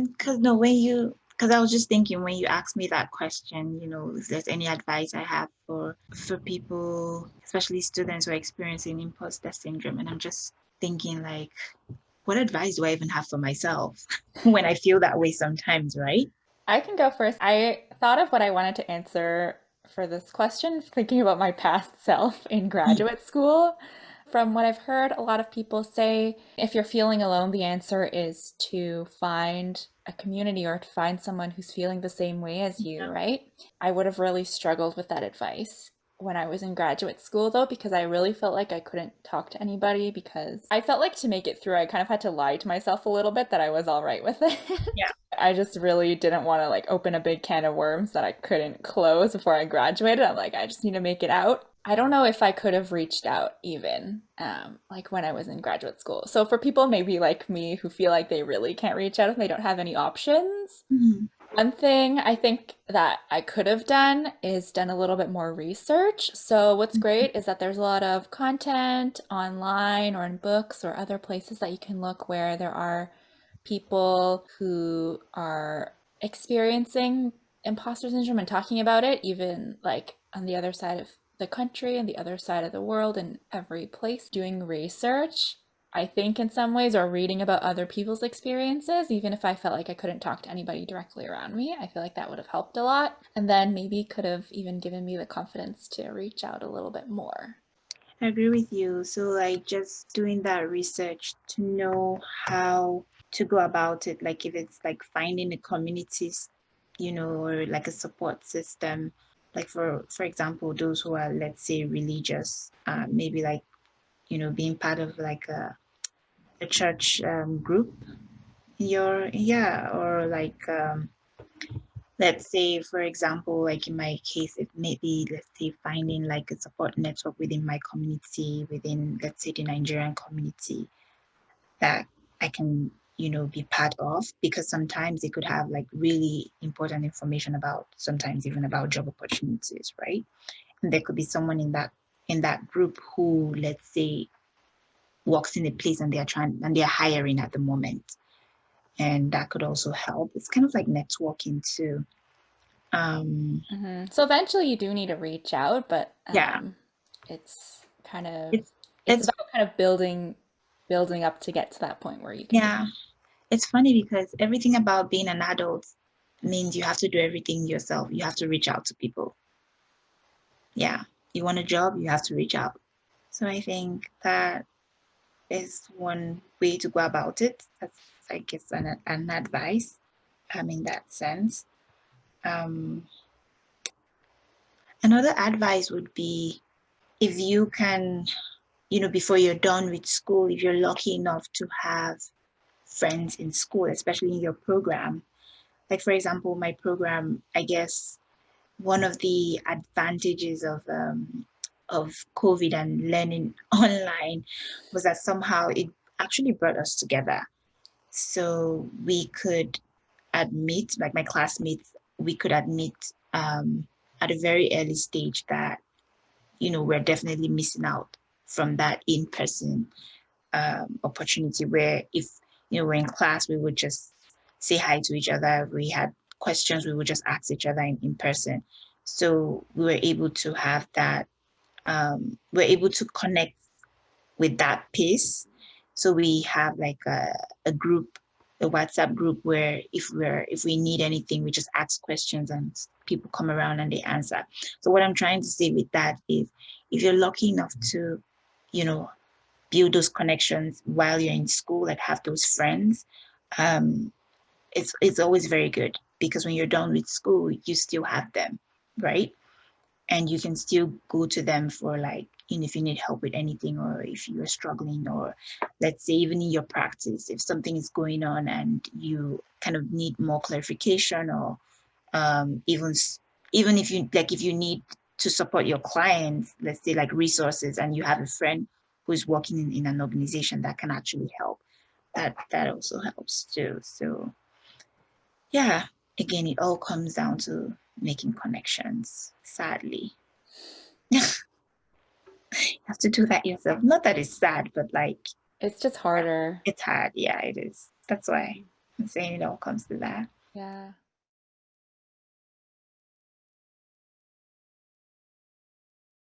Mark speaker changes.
Speaker 1: because no, when you, because I was just thinking when you asked me that question, if there's any advice I have for people, especially students who are experiencing imposter syndrome, and I'm just thinking like, what advice do I even have for myself when I feel that way sometimes, right?
Speaker 2: I can go first. I thought of what I wanted to answer for this question, thinking about my past self in graduate school. From what I've heard, a lot of people say if you're feeling alone, the answer is to find a community or to find someone who's feeling the same way as you,
Speaker 1: Yeah.
Speaker 2: right? I would have really struggled with that advice when I was in graduate school, though, because I really felt like I couldn't talk to anybody because I felt like to make it through, I kind of had to lie to myself a little bit that I was all right with it.
Speaker 1: Yeah.
Speaker 2: I just really didn't want to like open a big can of worms that I couldn't close before I graduated. I'm like, I just need to make it out. I don't know if I could have reached out even like when I was in graduate school. So for people maybe like me who feel like they really can't reach out and they don't have any options,
Speaker 1: Mhm.
Speaker 2: one thing I think that I could have done is done a little bit more research. So what's great is that there's a lot of content online or in books or other places that you can look where there are people who are experiencing imposter syndrome and talking about it, even like on the other side of the country and the other side of the world and every place doing research. I think in some ways, or reading about other people's experiences, even if I felt like I couldn't talk to anybody directly around me, I feel like that would have helped a lot. And then maybe could have even given me the confidence to reach out a little bit more.
Speaker 1: I agree with you. So, like, just doing that research to know how to go about it, like if it's like finding a communities, or like a support system, like for example, those who are, let's say, religious, maybe like, being part of like a church group yeah, or like let's say, for example, like in my case, it may be, let's say, finding like a support network within my community, within, let's say, the Nigerian community that I can, be part of, because sometimes they could have like really important information about, sometimes even about job opportunities, right? And there could be someone in that group who, let's say, works in a place and they're hiring at the moment. And that could also help. It's kind of like networking too. Um,
Speaker 2: So eventually you do need to reach out, but
Speaker 1: yeah,
Speaker 2: it's kind of
Speaker 1: it's
Speaker 2: it's
Speaker 1: it's
Speaker 2: about kind of building up to get to that point where you can do.
Speaker 1: yeah, it's funny because everything about being an adult means you have to do everything yourself. You have to reach out to people. Yeah, you want a job, you have to reach out. So I think that is one way to go about it. That's, I guess, an advice in that sense. Um, Another advice would be, if you can, before you're done with school, if you're lucky enough to have friends in school, especially in your program. Like, for example, my program, I guess one of the advantages of COVID and learning online was that somehow it actually brought us together. So we could admit, like my classmates, we could admit at a very early stage that, we're definitely missing out from that in-person opportunity, where if, we're in class, we would just say hi to each other. If we had questions, we would just ask each other in person. So we were able to have that, we're able to connect with that pace. So we have like a group, a WhatsApp group, where if we need anything, we just ask questions and people come around and they answer. So what I'm trying to say with that is, if you're lucky enough to, you know, build those connections while you're in school, like have those friends, um, it's always very good, because when you're done with school, you still have them, right? And you can still go to them for, like, if you need help with anything, or if you're struggling, or let's say even in your practice, if something is going on and you kind of need more clarification, or even if you like, if you need to support your clients, let's say like resources, and you have a friend who's working in an organization that can actually help, that also helps too. So yeah, again, it all comes down to making connections, sadly. You have to do that yourself. Not that it's sad, but like
Speaker 2: It's just harder.
Speaker 1: it's hard. Yeah, it is. That's why. insane it all comes to that.
Speaker 2: Yeah.